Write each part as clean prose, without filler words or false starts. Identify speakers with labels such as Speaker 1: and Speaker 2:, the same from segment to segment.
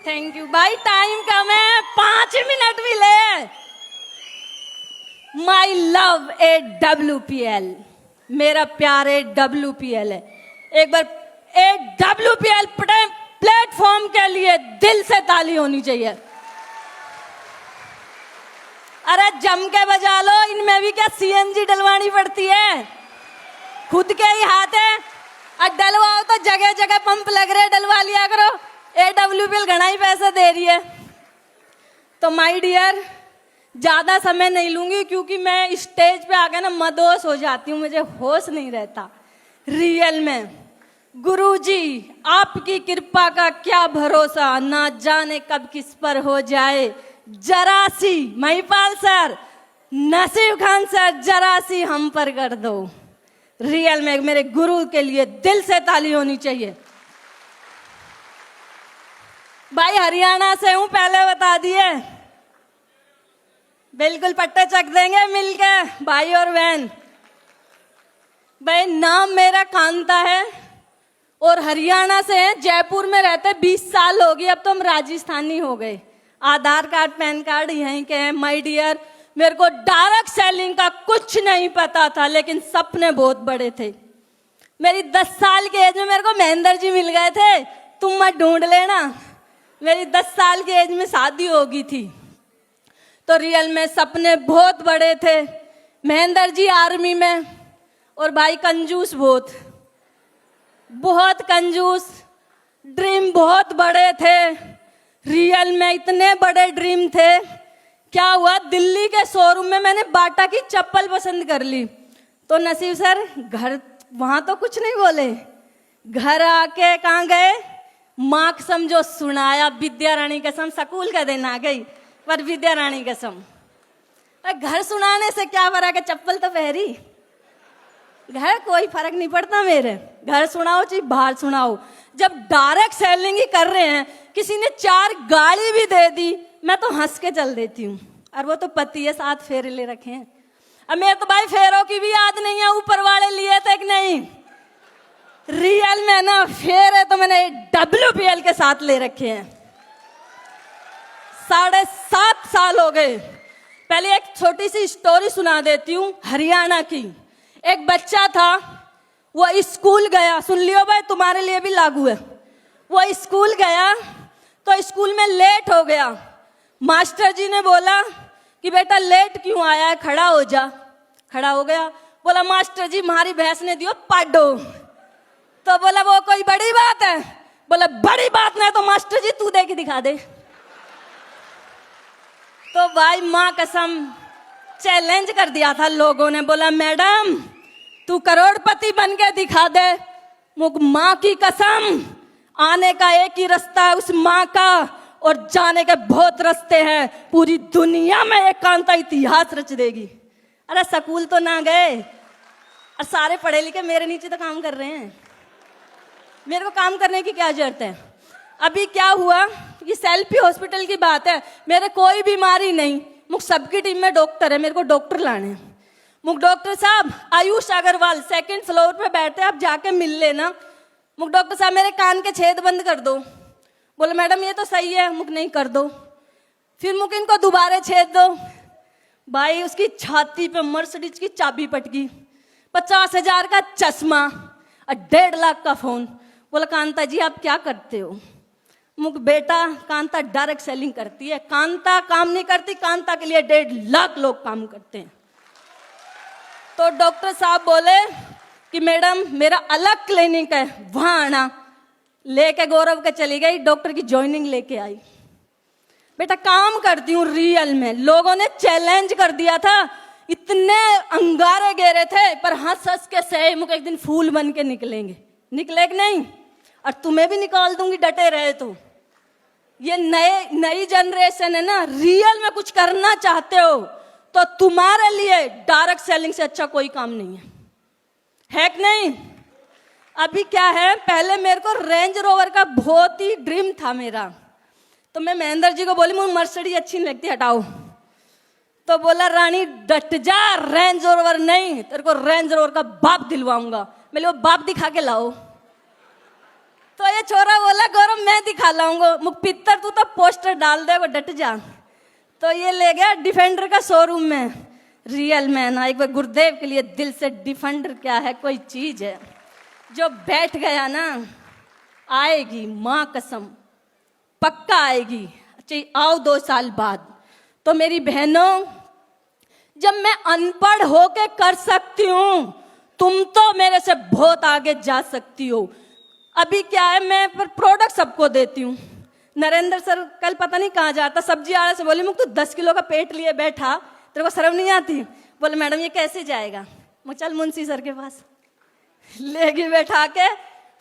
Speaker 1: Thank you भाई, time कम है, 5 minute भी ले। माई लव ए WPL, मेरा प्यार ए WPL है। एक बार ए WPL प्लेटफॉर्म के लिए दिल से ताली होनी चाहिए। अरे जम के बजा लो, इनमें भी क्या CNG डलवानी पड़ती है? खुद के ही हाथ है, और डलवाओ तो जगह जगह पंप लग रहे, डलवा लिया करो। WPL घना ही पैसा दे रही है। तो माय डियर, ज्यादा समय नहीं लूंगी क्योंकि मैं स्टेज पे आकर ना मदोश हो जाती हूँ, मुझे होश नहीं रहता रियल में। गुरुजी आपकी कृपा का क्या भरोसा, ना जाने कब किस पर हो जाए जरा सी। महिपाल सर, नसीब खान सर, जरा सी हम पर कर दो। रियल में मेरे गुरु के लिए दिल से ताली होनी चाहिए। भाई हरियाणा से हूं, पहले बता दिए। बिल्कुल पट्टे चक देंगे मिलके भाई और बहन। भाई नाम मेरा कांता है और हरियाणा से हैं, जयपुर में रहते 20 साल हो गए, अब तो हम राजस्थानी हो गए। आधार कार्ड पैन कार्ड यहीं के हैं। माय डियर, मेरे को डायरेक्ट सेलिंग का कुछ नहीं पता था, लेकिन सपने बहुत बड़े थे। मेरी 10 साल की एज में मेरे को महेंद्र जी मिल गए थे, तुम मत ढूंढ लेना। मेरी 10 साल की एज में शादी हो गई थी। तो रियल में सपने बहुत बड़े थे। महेंद्र जी आर्मी में, और भाई कंजूस बहुत कंजूस। ड्रीम बहुत बड़े थे, रियल में इतने बड़े ड्रीम थे। क्या हुआ, दिल्ली के शोरूम में मैंने बाटा की चप्पल पसंद कर ली। तो नसीब सर घर, वहां तो कुछ नहीं बोले। घर आके कहाँ गए, माँ कसम जो सुनाया, विद्या रानी कसम, स्कूल का दिन आ गई पर विद्या रानी कसम। घर सुनाने से क्या फर्क है, चप्पल तो पहरी। घर कोई फर्क नहीं पड़ता मेरे, घर सुनाओ चाहे बाहर सुनाओ। जब डायरेक्ट सेलिंग ही कर रहे हैं, किसी ने 4 गाड़ी भी दे दी, मैं तो हंस के चल देती हूँ। और वो तो पति है, 7 फेरे ले रखे हैं। अब मेरे तो भाई फेरों की भी याद नहीं है, ऊपर वाले लिए थे कि नहीं। रियल में ना फेरे तो मैंने WPL के साथ ले रखे हैं। 7.5 साल हो गए। पहले एक छोटी सी स्टोरी सुना देती हूँ हरियाणा की। एक बच्चा था, वो स्कूल गया, सुन लियो भाई तुम्हारे लिए भी लागू है। वो स्कूल गया तो स्कूल में लेट हो गया। मास्टर जी ने बोला कि बेटा लेट क्यों आया है, खड़ा हो जा। खड़ा हो गया, बोला मास्टर जी हमारी भैंस ने दियो पाडो। तो बोला वो कोई बड़ी बात है? बोला बड़ी बात नहीं तो मास्टर जी तू दे के दिखा दे। तो भाई माँ कसम चैलेंज कर दिया था लोगों ने, बोला मैडम तू करोड़पति बन के दिखा दे। माँ की कसम, आने का एक ही रास्ता है उस माँ का, और जाने के बहुत रास्ते हैं। पूरी दुनिया में एक कांता इतिहास रच देगी। अरे स्कूल तो ना गए और सारे पढ़े लिखे मेरे नीचे तो काम कर रहे हैं। मेरे को काम करने की क्या जरूरत है? अभी क्या हुआ, ये सेल्फी हॉस्पिटल की बात है। मेरे कोई बीमारी नहीं, मुझ सबकी टीम में डॉक्टर है, मेरे को डॉक्टर लाने हैं। मुझ डॉक्टर साहब आयुष अग्रवाल 2nd फ्लोर पे बैठे, आप जाके मिल लेना। मुझ डॉक्टर साहब मेरे कान के छेद बंद कर दो। बोले मैडम ये तो सही है, मुझ नहीं कर दो। फिर मुझ इनको दोबारा छेद दो। भाई उसकी छाती पे मर्सिडीज की चाबी पटकी, 50,000 का चश्मा और 1.5 लाख का फोन। बोला कांता जी आप क्या करते हो? मुझ बेटा कांता डायरेक्ट सेलिंग करती है। कांता काम नहीं करती, कांता के लिए 1.5 लाख लोग काम करते हैं। तो डॉक्टर साहब बोले कि मैडम मेरा अलग क्लिनिक है, वहां आना। लेके गौरव के चली गई, डॉक्टर की ज्वाइनिंग लेके आई। बेटा काम करती हूँ रियल में। लोगों ने चैलेंज कर दिया था, इतने अंगारे गेरे थे, पर हंस हंस के सहे मुझे एक दिन फूल बन के निकलेंगे। निकले कि नहीं? और तुम्हें भी निकाल दूंगी डटे रहे तो। ये नई जनरेशन है ना, रियल में कुछ करना चाहते हो तो तुम्हारे लिए डायरेक्ट सेलिंग से अच्छा कोई काम नहीं है कि नहीं? अभी क्या है, पहले मेरे को रेंज रोवर का बहुत ही ड्रीम था मेरा। तो मैं महेंद्र जी को बोली मुझे मर्सिडीज अच्छी नहीं लगती, हटाओ। तो बोला रानी डट जा, रेंज रोवर नहीं, तेरे को रेंज रोवर का बाप दिलवाऊंगा। मैं वो बाप दिखा के लाओ। तो ये छोरा बोला गौरव मैं दिखा लाऊंगा, मुख पित्तर तू तो पोस्टर डाल दे वो डट जा। तो ये ले गया डिफेंडर का शोरूम में। रियल मैन, एक बार गुरुदेव के लिए दिल से डिफेंडर क्या है, कोई चीज है जो बैठ गया ना, आएगी माँ कसम, पक्का आएगी। चाहिए आओ 2 साल बाद। तो मेरी बहनों, जब मैं अनपढ़ होके कर सकती हूँ, तुम तो मेरे से बहुत आगे जा सकती हो। अभी क्या है, मैं पर प्रोडक्ट सबको देती हूँ। नरेंद्र सर कल पता नहीं कहाँ जाता, सब्जी आने से बोली मुझ तो 10 किलो का पेट लिए बैठा, तेरे को शर्म नहीं आती? बोले मैडम ये कैसे जाएगा? मैं चल मुंशी सर के पास लेगी बैठा के।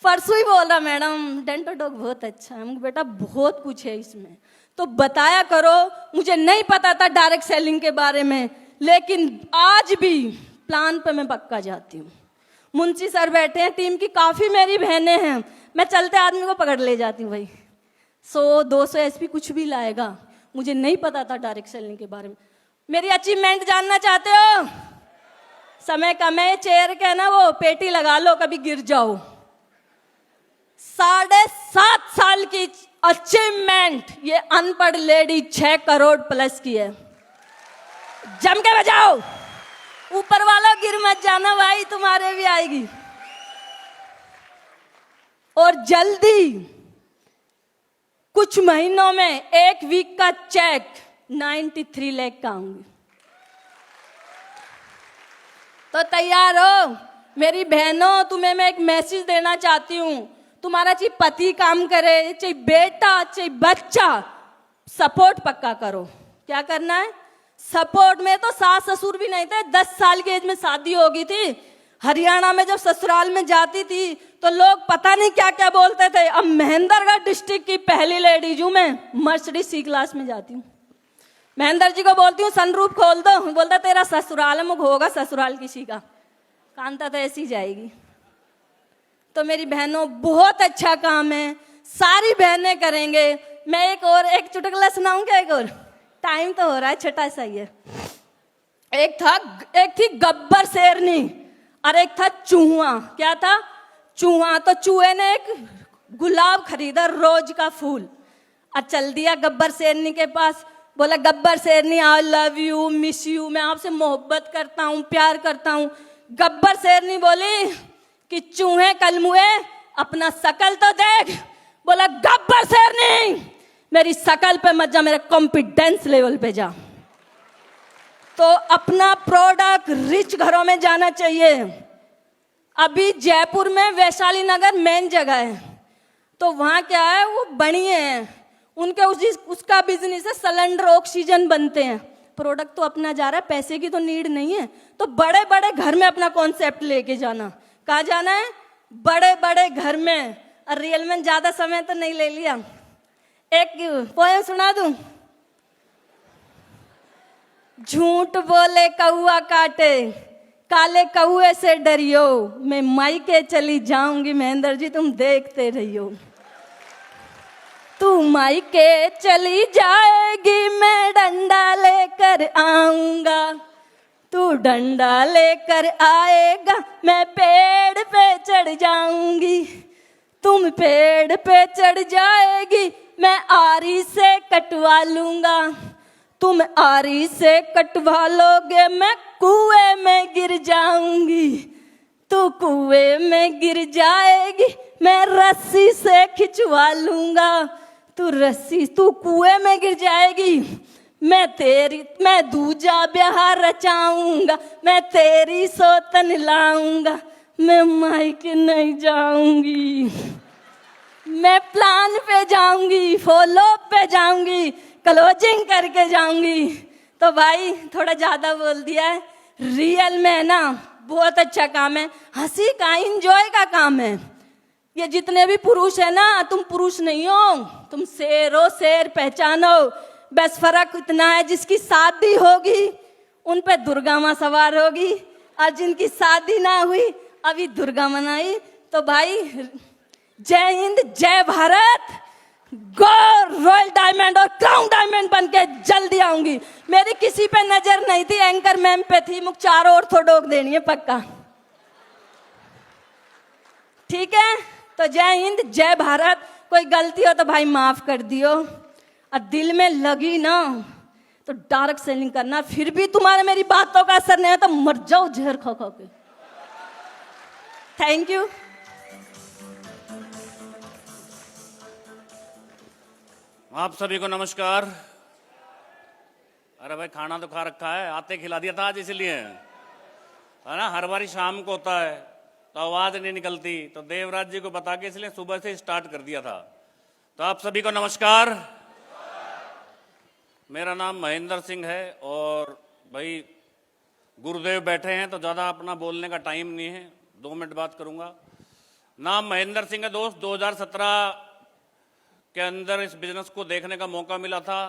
Speaker 1: परसों ही बोल रहा मैडम डेंटो डॉग बहुत अच्छा है। मुझे बेटा बहुत कुछ है इसमें, तो बताया करो। मुझे नहीं पता था डायरेक्ट सेलिंग के बारे में, लेकिन आज भी प्लान पे मैं पक्का जाती हूँ। मुंशी सर बैठे हैं, टीम की काफ़ी मेरी बहनें हैं, मैं चलते आदमी को पकड़ ले जाती हूँ भाई। 100-200 एसपी कुछ भी लाएगा। मुझे नहीं पता था डायरेक्ट सेलिंग के बारे में। मेरी अचीवमेंट जानना चाहते हो? समय कम है, चेयर के ना वो पेटी लगा लो, कभी गिर जाओ। 7.5 साल की अचीवमेंट ये अनपढ़ लेडी 6 करोड़ प्लस की है। जम के बजाओ, ऊपर वाला गिर मत जाना भाई, तुम्हारे भी आएगी। और जल्दी कुछ महीनों में 1 वीक का चेक 93 लाख का आऊंगी। तो तैयार हो मेरी बहनों? तुम्हें मैं एक मैसेज देना चाहती हूँ। तुम्हारा चाहे पति काम करे, चाहे बेटा, चाहे बच्चा, सपोर्ट पक्का करो। क्या करना है? सपोर्ट में तो सास ससुर भी नहीं थे। 10 साल की एज में शादी हो गई थी। हरियाणा में जब ससुराल में जाती थी तो लोग पता नहीं क्या क्या बोलते थे। अब महेंद्रगढ़ डिस्ट्रिक्ट की पहली लेडीज हूँ मैं, मर्सिडीज C क्लास में जाती हूँ। महेंद्र जी को बोलती हूँ सनरूफ खोल दो, बोलता तेरा ससुराल है, मुझ होगा ससुराल किसी का, कांता तो ऐसी जाएगी। तो मेरी बहनों बहुत अच्छा काम है, सारी बहनें करेंगे। मैं एक चुटकुला सुनाऊं क्या? एक और, टाइम तो हो रहा है, छोटा सा ही है। एक थी गब्बर शेरनी और एक था चूहा। क्या था? चूहा। तो चूहे ने एक गुलाब खरीदा, रोज का फूल, और चल दिया गब्बर शेरनी के पास। बोला गब्बर शेरनी I love you, miss you, मैं आपसे मोहब्बत करता हूँ, प्यार करता हूँ। गब्बर शेरनी बोली कि चूहे कलमुए अपना शकल तो देख। बोला गब्बर शेरनी मेरी शकल पे मत जा, मेरे कॉन्फिडेंस लेवल पे जा। तो अपना प्रोडक्ट रिच घरों में जाना चाहिए। अभी जयपुर में वैशाली नगर मेन जगह है, तो वहाँ क्या है, वो बनिए हैं, उनके उसका बिजनेस है, सिलेंडर ऑक्सीजन बनते हैं। प्रोडक्ट तो अपना जा रहा है, पैसे की तो नीड नहीं है। तो बड़े बड़े घर में अपना कॉन्सेप्ट लेके जाना। कहाँ जाना है? बड़े बड़े घर में। और रियल में ज्यादा समय तो नहीं ले लिया, एक पोएम सुना दूं? झूठ बोले कौआ काटे, काले कौए से डरियो, मैं मायके चली जाऊंगी, महेंद्र जी तुम देखते रहियो। तू मायके चली जाएगी, मैं डंडा लेकर आऊंगा, तू डंडा लेकर आएगा, मैं पेड़ पे चढ़ जाऊंगी, तुम पेड़ पे चढ़ जाएगी, मैं आरी से कटवा लूंगा, तुम आरी से कटवा लोगे, मैं कुएं में गिर जाऊंगी, तू कुएं में गिर जाएगी, मैं रस्सी से खिंचवा लूंगा, तू कुएं में गिर जाएगी, मैं दूजा ब्याह रचाऊंगा, मैं तेरी सोतन लाऊंगा, मैं मायके नहीं जाऊंगी, मैं प्लान पे जाऊंगी, फॉलो पे जाऊंगी, क्लोजिंग करके जाऊंगी। तो भाई थोड़ा ज्यादा बोल दिया है। रियल में ना बहुत अच्छा काम है, हंसी का, इंजॉय का काम है। ये जितने भी पुरुष है ना, तुम पुरुष नहीं हो, तुम शेर हो, शेर पहचानो। बस फर्क इतना है, जिसकी शादी होगी उन पे दुर्गा माँ सवार होगी, और जिनकी शादी ना हुई अभी दुर्गा मनाई। तो भाई जय हिंद, जय भारत, गो रॉयल डायमंड और क्राउन डायमंड बन के जल्दी आऊंगी। मेरी किसी पे नजर नहीं थी, एंकर मैम पे थी, मुझे 4 ऑर्थोडॉक्स देनी है पक्का, ठीक है? तो जय हिंद, जय भारत। कोई गलती हो तो भाई माफ कर दियो, और दिल में लगी ना तो डायरेक्ट सेलिंग करना। फिर भी तुम्हारे मेरी बातों का असर नहीं है तो मर जाओ जहर खा खा के। Thank you.
Speaker 2: आप सभी को नमस्कार। अरे भाई खाना तो खा रखा है, आते खिला दिया था आज, इसलिए है ना। हर बारी शाम को होता है तो आवाज नहीं निकलती, तो देवराज जी को बता के इसलिए सुबह से स्टार्ट कर दिया था। तो आप सभी को नमस्कार। मेरा नाम महेंद्र सिंह है और भाई गुरुदेव बैठे हैं तो ज़्यादा अपना बोलने का टाइम नहीं है, 2 मिनट बात करूंगा। नाम महेंद्र सिंह है दोस्त। 2017 के अंदर इस बिजनेस को देखने का मौका मिला था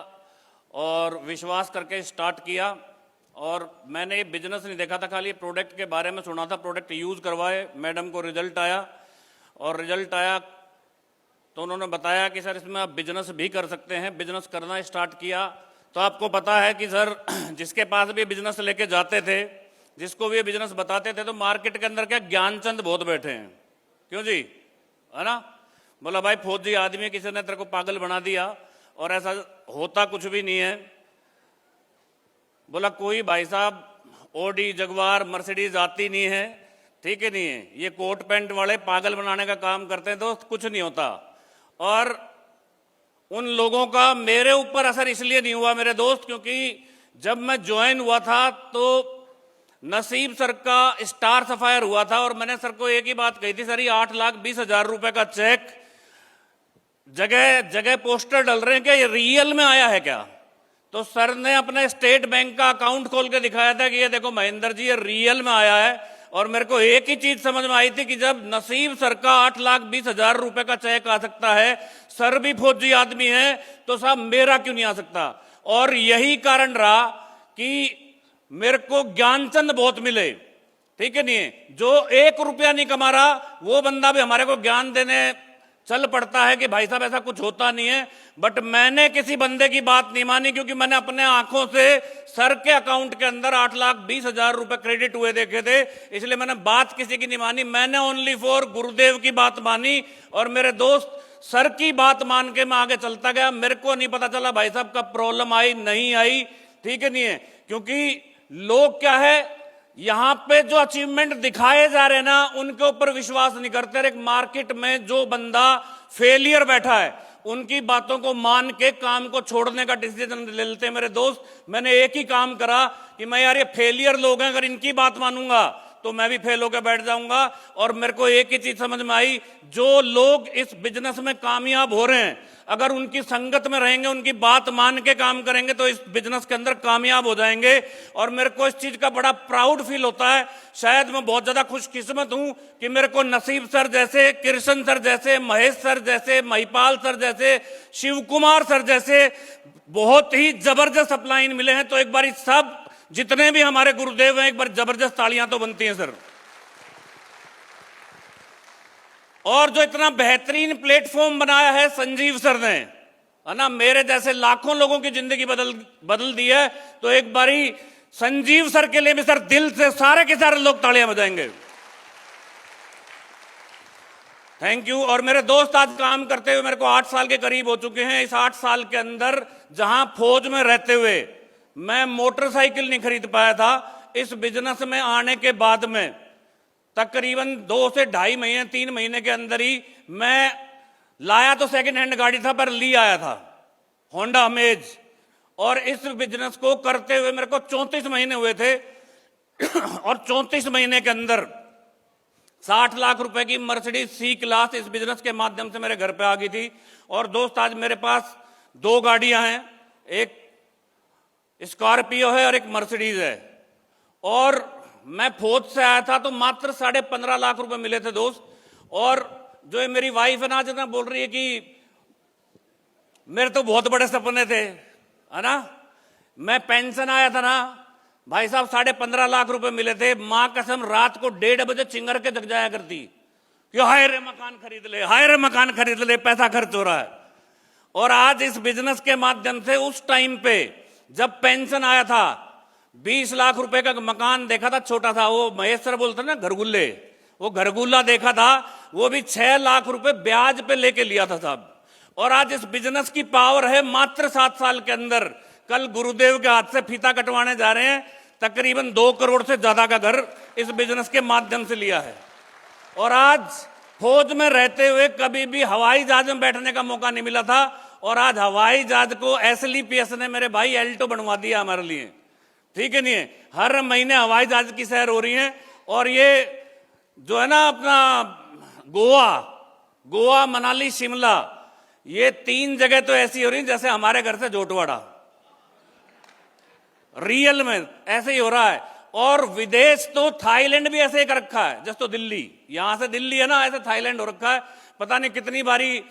Speaker 2: और विश्वास करके स्टार्ट किया। और मैंने ये बिजनेस नहीं देखा था, खाली प्रोडक्ट के बारे में सुना था। प्रोडक्ट यूज़ करवाए, मैडम को रिजल्ट आया, और रिजल्ट आया तो उन्होंने बताया कि सर इसमें आप बिजनेस भी कर सकते हैं। बिजनेस करना स्टार्ट किया तो आपको पता है कि सर जिसके पास भी बिजनेस लेके जाते थे, जिसको भी बिजनेस बताते थे, तो मार्केट के अंदर क्या ज्ञानचंद बहुत बैठे हैं। क्यों जी, है ना। बोला भाई फौजी आदमी, किसी ने तेरे को पागल बना दिया, और ऐसा होता कुछ भी नहीं है। बोला कोई भाई साहब ओडी जगवार मर्सिडीज आती नहीं है, ठीक है नहीं है, ये कोट पैंट वाले पागल बनाने का काम करते हैं दोस्त, कुछ नहीं होता। और उन लोगों का मेरे ऊपर असर इसलिए नहीं हुआ मेरे दोस्त, क्योंकि जब मैं ज्वाइन हुआ था तो नसीब सर का स्टार सफायर हुआ था, और मैंने सर को एक ही बात कही थी, सर ये 8,20,000 रुपए का चेक जगह जगह पोस्टर डल रहे हैं क्या, ये रियल में आया है क्या। तो सर ने अपने स्टेट बैंक का अकाउंट खोल के दिखाया था कि ये देखो महेंद्र जी, ये रियल में आया है। और मेरे को एक ही चीज समझ में आई थी कि जब नसीब सर का 8,20,000 रुपए का चेक आ सकता है, सर भी फौजी आदमी है, तो साहब मेरा क्यों नहीं आ सकता। और यही कारण रहा कि मेरे को ज्ञानचंद बहुत मिले, ठीक है नहीं है। जो 1 रुपया नहीं कमा रहा वो बंदा भी हमारे को ज्ञान देने चल पड़ता है कि भाई साहब ऐसा कुछ होता नहीं है। बट मैंने किसी बंदे की बात नहीं मानी, क्योंकि मैंने अपने आंखों से सर के अकाउंट के अंदर 8,20,000 रुपए क्रेडिट हुए देखे थे, इसलिए मैंने बात किसी की नहीं मानी। मैंने ओनली फॉर गुरुदेव की बात मानी, और मेरे दोस्त सर की बात मान के मैं आगे चलता गया। मेरे को नहीं पता चला भाई साहब कब प्रॉब्लम आई नहीं आई, ठीक है नहीं है। क्योंकि लोग क्या है, यहां पे जो अचीवमेंट दिखाए जा रहे हैं ना, उनके ऊपर विश्वास नहीं करते। एक मार्केट में जो बंदा फेलियर बैठा है, उनकी बातों को मान के काम को छोड़ने का डिसीजन ले लेते हैं मेरे दोस्त। मैंने एक ही काम करा कि मैं यार ये फेलियर लोग हैं, अगर इनकी बात मानूंगा तो मैं भी फेल होकर बैठ जाऊंगा। और मेरे को एक ही चीज समझ में आई, जो लोग इस बिजनेस में कामयाब हो रहे हैं, अगर उनकी संगत में रहेंगे, उनकी बात मान के काम करेंगे, तो इस बिजनेस के अंदर कामयाब हो जाएंगे। और मेरे को इस चीज का बड़ा प्राउड फील होता है। शायद मैं बहुत ज्यादा खुशकिस्मत हूं कि मेरे को नसीब सर जैसे, कृष्ण सर जैसे, महेश सर जैसे, महिपाल सर जैसे, शिव कुमार सर जैसे बहुत ही जबरदस्त अपलाइन मिले हैं। तो एक बार सब जितने भी हमारे गुरुदेव हैं, एक बार जबरदस्त तालियां तो बनती हैं सर। और जो इतना बेहतरीन प्लेटफॉर्म बनाया है संजीव सर ने, है ना, मेरे जैसे लाखों लोगों की जिंदगी बदल दी है। तो एक बारी संजीव सर के लिए भी सर दिल से सारे के सारे लोग तालियां बजाएंगे। Thank you. और मेरे दोस्त आज काम करते हुए मेरे को 8 साल के करीब हो चुके हैं। इस 8 साल के अंदर जहां फौज में रहते हुए मैं मोटरसाइकिल नहीं खरीद पाया था, इस बिजनेस में आने के बाद में तकरीबन 2 से 2.5 महीने 3 महीने के अंदर ही मैं लाया तो सेकंड हैंड गाड़ी था, पर ली आया था होंडा अमेज। और इस बिजनेस को करते हुए मेरे को 34 महीने हुए थे, और 34 महीने के अंदर 60 लाख रुपए की मर्सिडीज सी क्लास इस बिजनेस के माध्यम से मेरे घर पे आ गई थी। और दोस्त आज मेरे पास 2 गाड़ियां हैं, एक स्कॉर्पियो है और एक मर्सिडीज है। और मैं फौज से आया था तो मात्र 15.5 लाख रुपए मिले थे दोस्त। और जो मेरी वाइफ है ना, जो ना बोल रही है कि मेरे तो बहुत बड़े सपने थे, है ना, मैं पेंशन आया था ना भाई साहब, 15.5 लाख रुपए मिले थे। मां कसम रात को 1:30 बजे चिंगर के जग जाया करती कि हाय रे मकान खरीद ले, हाय रे मकान खरीद ले, पैसा खर्च हो रहा है। और आज इस बिजनेस के माध्यम से उस टाइम पे जब पेंशन आया था, 20 लाख रुपए का मकान देखा था, छोटा था, वो महेश सर बोलते ना घरगुल्ले, वो घरगुल्ला देखा था। वो भी 6 लाख रुपए ब्याज पे लेके लिया था साहब। और आज इस बिजनेस की पावर है मात्र 7 साल के अंदर। कल गुरुदेव के हाथ से फीता कटवाने जा रहे हैं, तकरीबन 2 करोड़ से ज्यादा का घर इस बिजनेस के माध्यम से लिया है। और आज फौज में रहते हुए कभी भी हवाई जहाज में बैठने का मौका नहीं मिला था, और आज हवाई जहाज को एसएलपीएस ने मेरे भाई एल्टो बनवा दिया हमारे लिए, ठीक है नहीं है। हर महीने हवाई जहाज की सैर हो रही है। और ये जो है ना अपना गोवा मनाली शिमला, ये 3 जगह तो ऐसी हो रही जैसे हमारे घर से जोटवाड़ा, रियल में ऐसे ही हो रहा है। और विदेश तो थाईलैंड भी ऐसे ही कर रखा है, जैसे तो दिल्ली, यहां से दिल्ली है ना, ऐसे थाईलैंड हो रखा है। पता नहीं कितनी बारी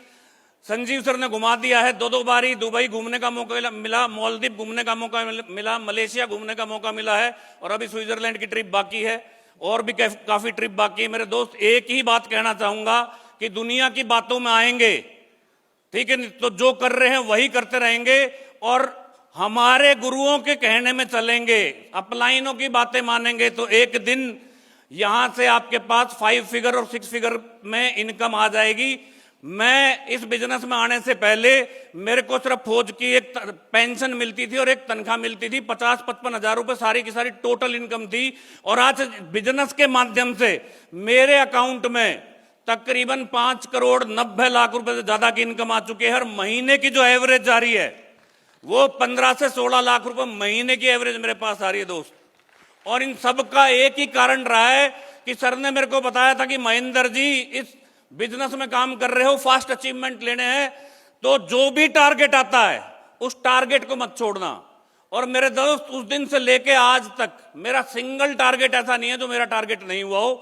Speaker 2: संजीव सर ने घुमा दिया है, 2 बारी दुबई घूमने का मौका मिला, मालदीव घूमने का मौका मिला, मलेशिया घूमने का मौका मिला है, और अभी स्विट्जरलैंड की ट्रिप बाकी है, और भी काफी ट्रिप बाकी है। मेरे दोस्त, एक ही बात कहना चाहूंगा कि दुनिया की बातों में आएंगे, ठीक है, तो जो कर रहे हैं वही करते रहेंगे, और हमारे गुरुओं के कहने में चलेंगे, अपलाइनों की बातें मानेंगे, तो एक दिन यहां से आपके पास 5 फिगर और 6 फिगर में इनकम आ जाएगी। मैं इस बिजनेस में आने से पहले मेरे को सिर्फ फौज की एक पेंशन मिलती थी और एक तनख्वाह मिलती थी, 50-55 हजार रुपए सारी की सारी टोटल इनकम थी। और आज बिजनेस के माध्यम से मेरे अकाउंट में तकरीबन 5 करोड़ 90 लाख रुपए से ज्यादा की इनकम आ चुकी है। हर महीने की जो एवरेज जा रही है वो 15 से 16 लाख रुपए महीने की एवरेज मेरे पास आ रही है दोस्त। और इन सब का एक ही कारण रहा है कि सर ने मेरे को बताया था कि महेंद्र जी, इस बिजनेस में काम कर रहे हो, फास्ट अचीवमेंट लेने हैं, तो जो भी टारगेट आता है उस टारगेट को मत छोड़ना। और मेरे दोस्त, उस दिन से लेके आज तक मेरा सिंगल टारगेट ऐसा नहीं है जो मेरा टारगेट नहीं हुआ हो,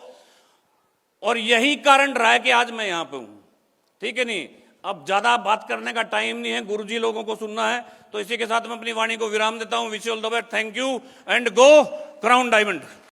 Speaker 2: और यही कारण रहा है कि आज मैं यहां पे हूं, ठीक है नहीं। अब ज्यादा बात करने का टाइम नहीं है, गुरुजी लोगों को सुनना है, तो इसी के साथ मैं अपनी वाणी को विराम देता हूं। Wish you all the best, thank you and go crown diamond.